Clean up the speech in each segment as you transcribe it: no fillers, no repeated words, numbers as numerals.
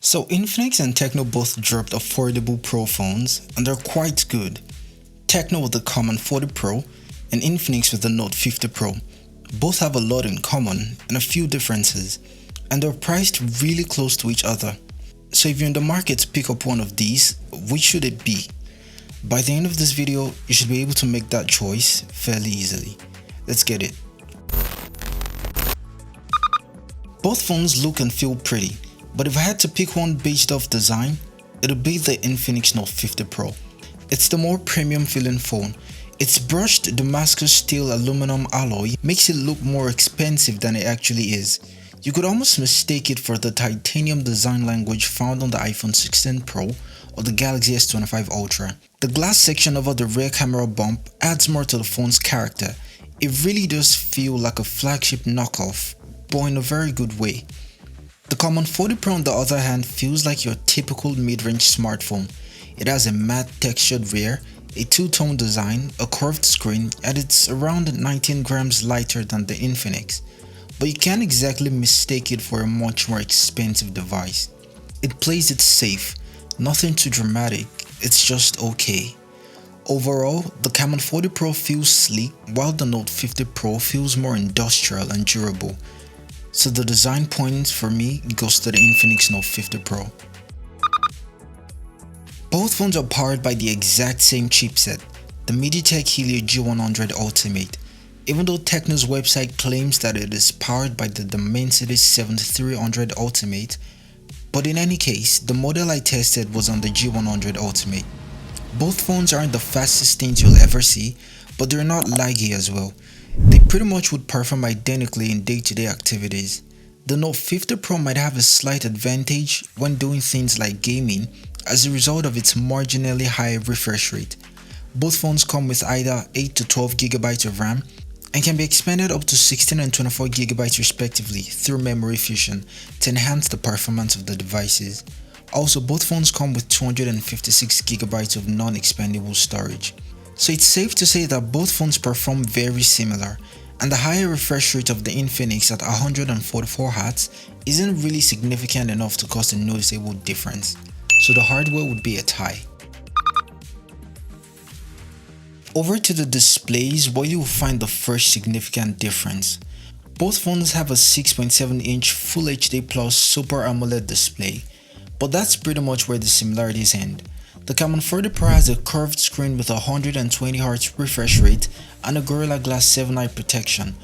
So Infinix and Tecno both dropped affordable Pro phones and they're quite good. Tecno with the Camon 40 Pro and Infinix with the Note 50 Pro. Both have a lot in common and a few differences, and they're priced really close to each other. So if you're in the market to pick up one of these, which should it be? By the end of this video, you should be able to make that choice fairly easily. Let's get it. Both phones look and feel pretty, but if I had to pick one based off design, it'll be the Infinix Note 50 Pro. It's the more premium feeling phone. Its brushed Damascus steel aluminum alloy makes it look more expensive than it actually is. You could almost mistake it for the titanium design language found on the iPhone 16 Pro or the Galaxy S25 Ultra. The glass section over the rear camera bump adds more to the phone's character. It really does feel like a flagship knockoff, but in a very good way. The Camon 40 Pro on the other hand feels like your typical mid-range smartphone. It has a matte textured rear, a two-tone design, a curved screen, and it's around 19 grams lighter than the Infinix. But you can't exactly mistake it for a much more expensive device. It plays it safe, nothing too dramatic, it's just okay. Overall, the Camon 40 Pro feels sleek while the Note 50 Pro feels more industrial and durable. So the design point for me goes to the Infinix Note 50 Pro. Both phones are powered by the exact same chipset, the MediaTek Helio G100 Ultimate, even though Tecno's website claims that it is powered by the Dimensity 7300 Ultimate, but in any case, the model I tested was on the G100 Ultimate. Both phones aren't the fastest things you'll ever see, but they're not laggy as well. They pretty much would perform identically in day-to-day activities. The Note 50 Pro might have a slight advantage when doing things like gaming as a result of its marginally higher refresh rate. Both phones come with either 8 to 12 GB of RAM and can be expanded up to 16 and 24 GB respectively through memory fusion to enhance the performance of the devices. Also, both phones come with 256 GB of non-expandable storage. So it's safe to say that both phones perform very similar, and the higher refresh rate of the Infinix at 144Hz isn't really significant enough to cause a noticeable difference. So the hardware would be a tie. Over to the displays where you will find the first significant difference. Both phones have a 6.7-inch Full HD Plus Super AMOLED display, but that's pretty much where the similarities end. The Camon 40 Pro has a curved screen with a 120Hz refresh rate and a Gorilla Glass 7 eye protection.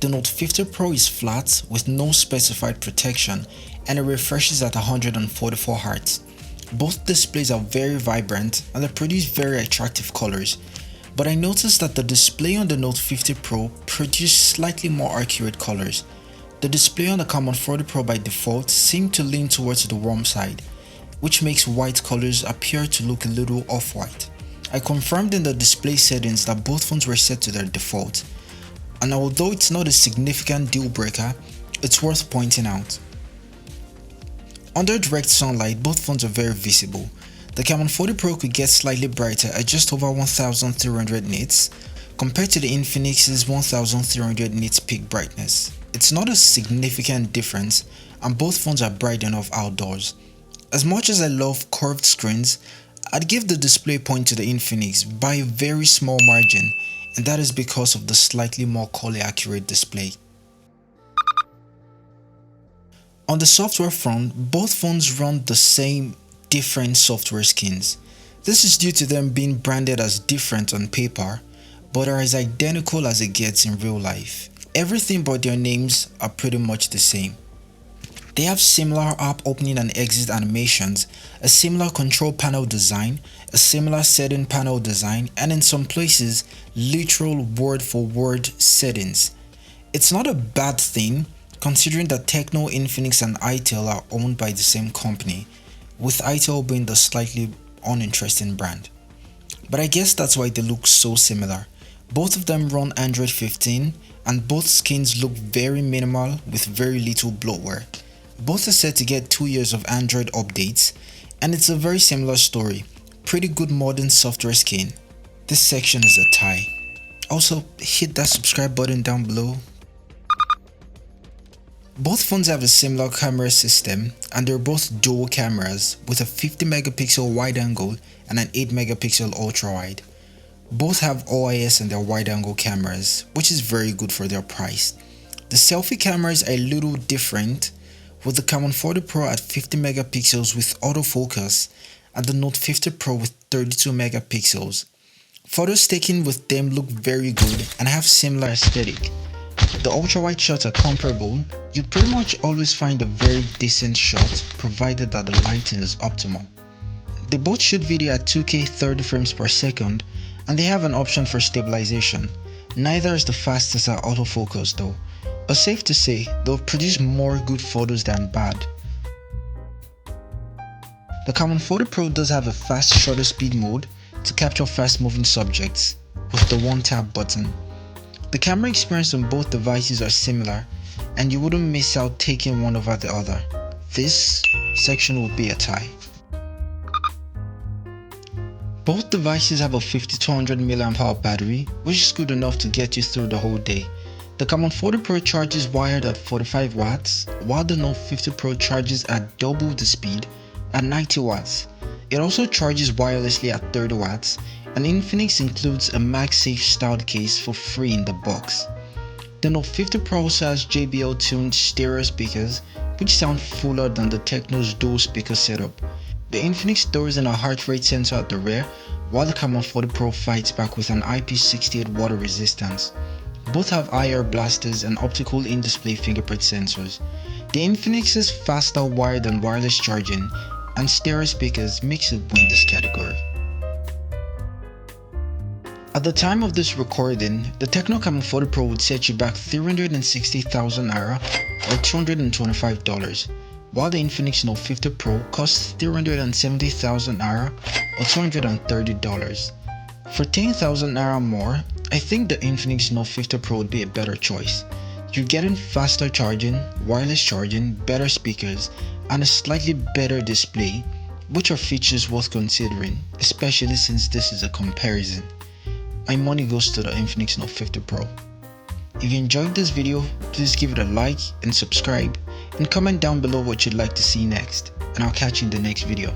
The Note 50 Pro is flat with no specified protection and it refreshes at 144Hz. Both displays are very vibrant and they produce very attractive colors, but I noticed that the display on the Note 50 Pro produced slightly more accurate colors. The display on the Camon 40 Pro by default seemed to lean towards the warm side, which makes white colors appear to look a little off-white. I confirmed in the display settings that both phones were set to their default, and although it's not a significant deal breaker, it's worth pointing out. Under direct sunlight, both phones are very visible. The Camon 40 Pro could get slightly brighter at just over 1300 nits compared to the Infinix's 1300 nits peak brightness. It's not a significant difference and both phones are bright enough outdoors. As much as I love curved screens, I'd give the display point to the Infinix by a very small margin, and that is because of the slightly more color accurate display. On the software front, both phones run the same different software skins. This is due to them being branded as different on paper, but are as identical as it gets in real life. Everything but their names are pretty much the same. They have similar app opening and exit animations, a similar control panel design, a similar setting panel design, and in some places, literal word-for-word settings. It's not a bad thing, considering that Tecno, Infinix, and Itel are owned by the same company, with Itel being the slightly uninteresting brand. But I guess that's why they look so similar. Both of them run Android 15, and both skins look very minimal with very little bloatware. Both are set to get 2 years of Android updates, and it's a very similar story, pretty good modern software skin. This section is a tie. Also, hit that subscribe button down below. Both phones have a similar camera system and they're both dual cameras with a 50 megapixel wide angle and an 8 megapixel ultra wide. Both have OIS in their wide angle cameras, which is very good for their price. The selfie cameras are a little different, with the Camon 40 Pro at 50 megapixels with autofocus and the Note 50 Pro with 32 megapixels. Photos taken with them look very good and have similar aesthetic. The ultra wide shots are comparable. You'd pretty much always find a very decent shot provided that the lighting is optimal. They both shoot video at 2K 30 frames per second and they have an option for stabilization. Neither is the fastest at autofocus though, but safe to say they'll produce more good photos than bad. The Camon 40 Pro does have a fast shutter speed mode to capture fast moving subjects with the one tap button. The camera experience on both devices are similar and you wouldn't miss out taking one over the other. This section will be a tie. Both devices have a 5200 mAh battery, which is good enough to get you through the whole day. The Camon 40 Pro charges wired at 45 watts, while the Note 50 Pro charges at double the speed at 90 watts. It also charges wirelessly at 30 watts, and Infinix includes a MagSafe styled case for free in the box. The Note 50 Pro also has JBL tuned stereo speakers, which sound fuller than the Tecno's dual speaker setup. The Infinix throws in a heart rate sensor at the rear, while the Camon 40 Pro fights back with an IP68 water resistance. Both have IR blasters and optical in-display fingerprint sensors. The Infinix's faster wired and wireless charging and stereo speakers makes it win this category. At the time of this recording, the Tecno Camon 40 Pro would set you back 360,000 naira or $225, while the Infinix Note 50 Pro costs 370,000 naira or $230. For 10,000 naira more, I think the Infinix Note 50 Pro would be a better choice. You're getting faster charging, wireless charging, better speakers, and a slightly better display, which are features worth considering, especially since this is a comparison. My money goes to the Infinix Note 50 Pro. If you enjoyed this video, please give it a like and subscribe, and comment down below what you'd like to see next, and I'll catch you in the next video.